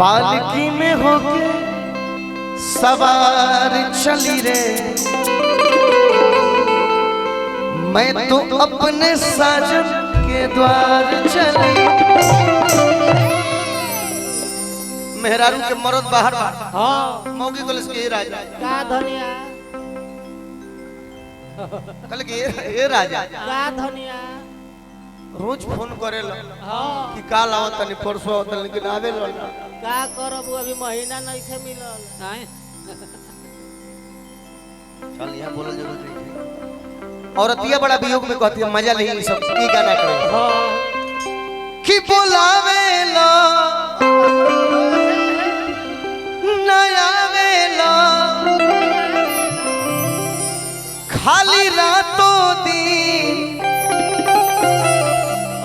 पालकी में होके सवार चली रे, मैं तो अपने साजन के द्वार चली। मेहरारू के मरद बाहर हाँ मौगी को इसके राजा का धनिया कल के ये राजा का धनिया रोज फोन करे लो हाँ कि काल आवत तनी परसों आवत लेकिन आवे लो का करब अभी महीना नहीं थे मिलल नहीं चल यहां बोलल जरूर नहीं। औरतिया बड़ा वियोग में कहती है मजा नहीं सब की गाना करे हाँ कि बोलावे लो नया वेला खाली रातों दिन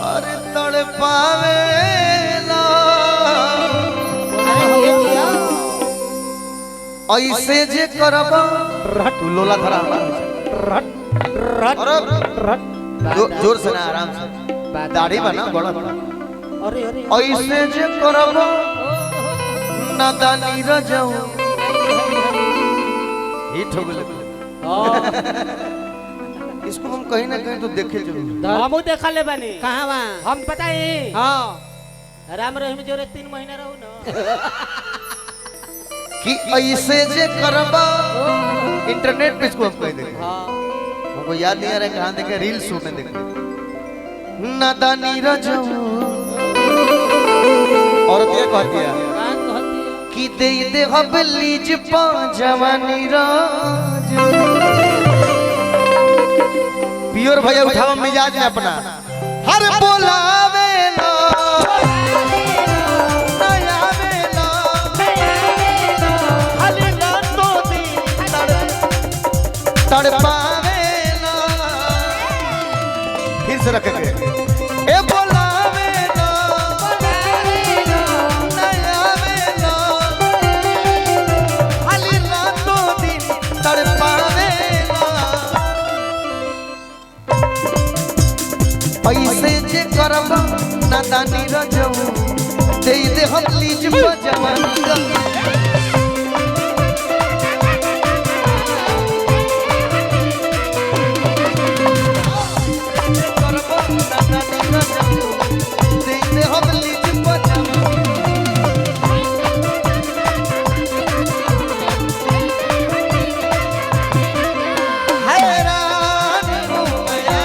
और तड़पावेला ऐसे जे करब तू लोला धरा रट रट रट जोर से ना आराम से दाढ़ी बना बड़ा अरे अरे ऐसे जे करब नादानी रजऊ हिट हो गए। इसको हम कहीं ना कहीं तो देखे जरूर। हमू देखा ले बानी कहाँ बा हम बताई हाँ राम रहीम जोरे 3 महीना रहू ना कि ऐसे जे करबा इंटरनेट पे इसको हम कहीं देखे हाँ हमको याद नहीं आ रहा कहाँ देखे रील शो में देखे नादानी रजऊ औरत ये कहती है कि दे दे हबलीज पा जवानी राज पियोर भैया उठाओ मिजाज में अपना हर बोलावे लो नया वेला खाली रातों दिन तड़पावे लो फिर से रख के ए बोलावे लो नया वेला खाली रातों दिन तड़पावे लो ऐसे जे करब नादानी रजऊ दे दे हम लीज जवानी करब नादानी रजऊ दे दे हम लीज जवानी हैरान हो गया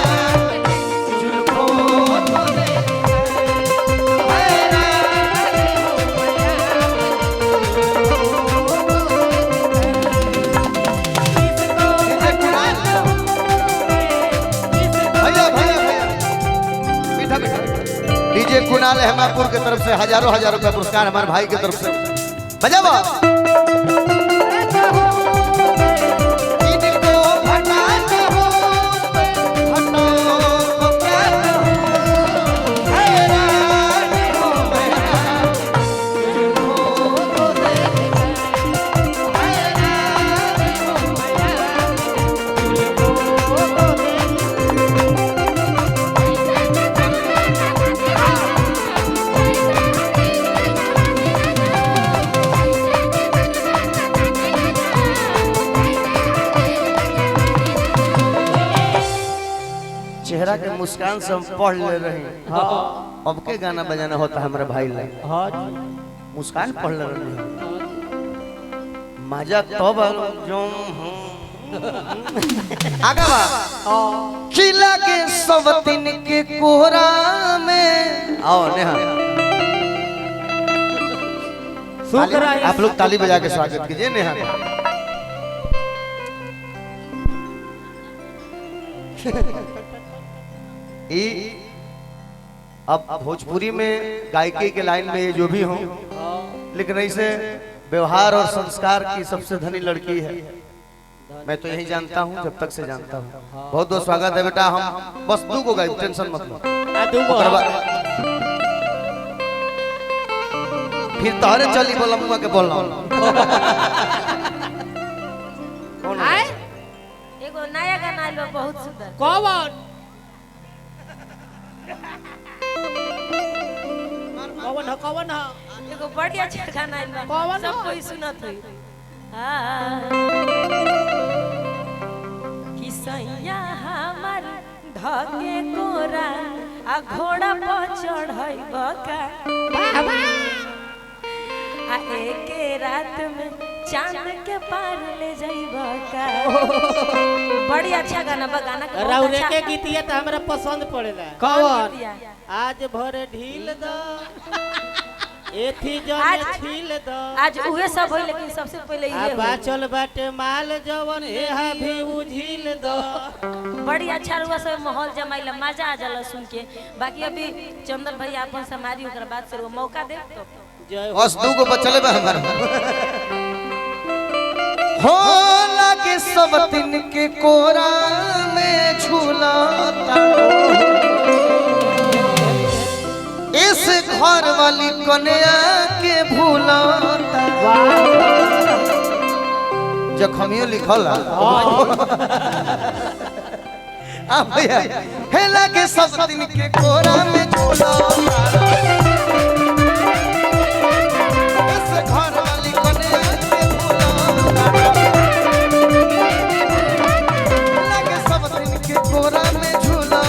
डीजे कुणाल हेमापुर की तरफ से हजारों हजार रुपया पुरस्कार हमारे भाई की तरफ से बजावा इनको हटाना हो हटो तो क्या हैरान हो गया चेहरा के मुस्कान से हम पढ़ ले रहे हैं। हाँ अब के गाना बजाना होता है हमारे भाई ले हाँ मुस्कान पढ़ ले रहे हैं। मजा तब जो आगा बा खिला के सब दिन के कोहरा में आओ नेहा आप लोग ताली बजा के स्वागत कीजिए नेहा का। अब भोजपुरी में गायकी के लाइन में ये जो भी हो लेकिन ऐसे व्यवहार और संस्कार की सबसे धनी लड़की है। मैं तो यही जानता हूँ जब तक से जानता हूँ। बहुत बहुत स्वागत है बेटा। हम बस 2 को गाय टेंशन मत लो फिर तोहरे चली बोला मुआ के बोल आए एगो नया गाना आइलो बहुत सुंदर कौन कौन है एगो बड़ी अच्छा गाना आइल बा कौन सब हो? कोई सुनत होई कि सैया हमर धके कोरा आ घोड़ा पर चढ़ई बका आ एके रात में चांद के पार ले जाइबा का बड़ी अच्छा गाना बा गाना के बहुत राउरे अच्छा के गीतिया तो हमरा पसंद पड़ेला कौन गीतिया? आज भरे ढील द एथी जन आज- छील द आज उहे सब होई लेकिन सबसे पहले आ ये होई। बाचल बाटे माल जवन एहा भी उझील द बड़ी अच्छा रुआ सब माहौल जमाइला मजा आ जाला सुन के बाकी अभी चंदन भाई अपन समारी ओकरा बाद से वो मौका दे तो जय बस दू गो बचले बा हमार हो लागे सब दिन के कोरा में झूला इस घर वाली कन्या के भूला जखमियो लिखल आ भैया हे लागे सब दिन के कोरा में झूला घर वाली कन्या के भूला लागे सब दिन के कोरा में झूला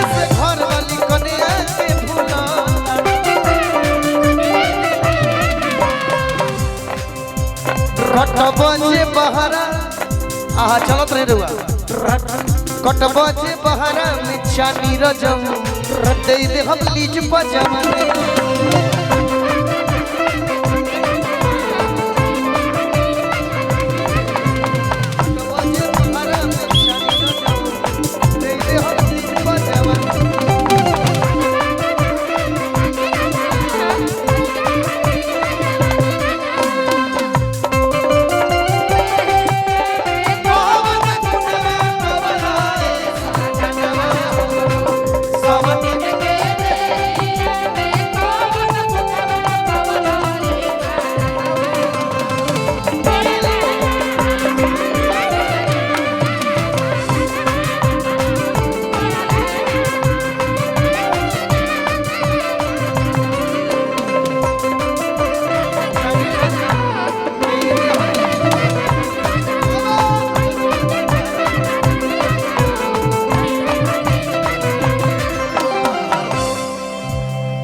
इस घर वाली कन्या के भूला रट बजे बहरा आहा चलत रहे रुआ कट बजे बहरा में चानी रजम दे दे हम लीज पजमन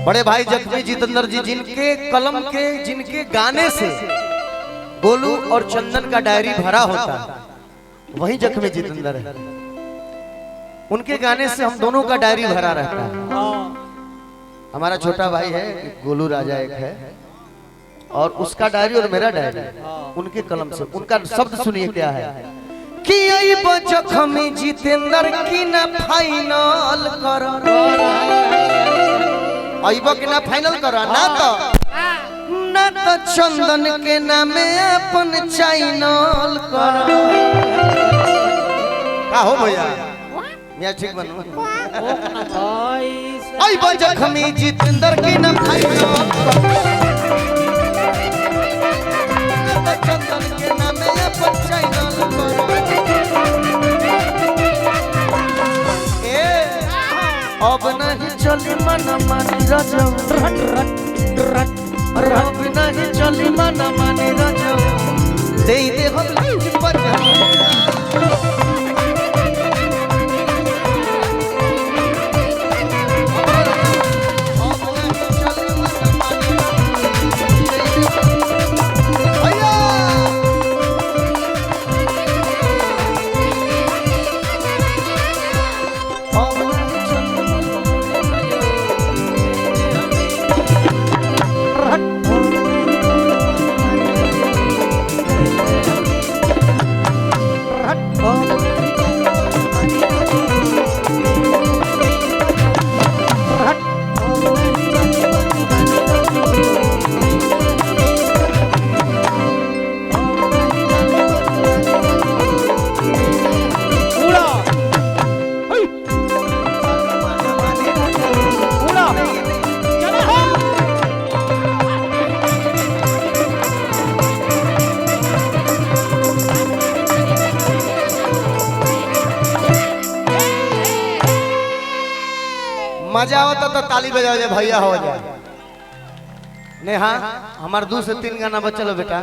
बड़े भाई जख्मी जितेंद्र जी जिनके कलम के जिनके गाने से गोलू और चंदन का डायरी भरा होता वही जख्मी जितेंद्र है। उनके गाने से हम दोनों का डायरी भरा रहता है। हमारा छोटा भाई है गोलू राजा एक है और उसका डायरी और मेरा डायरी उनके कलम से उनका शब्द सुनिए क्या है कि जख्मी जितेंद्र की ना फाइनल करो अइबो के ना फाइनल करा ना तो चंदन के नामे अपन चैनल करा का हो भैया मैं ठीक बनू अइबो जख्मी जितेंद्र के ना फाइनल तो चंदन के नामे अपन चैनल करा अब नहीं चली मन मानी रजम अब नहीं चली मन मानी रजम दे दे हम लीज पजम मजा आवता तो ताली बजाओ जाए भैया हो जाए। नेहा हमार 2 से 3 गाना बचल बेटा।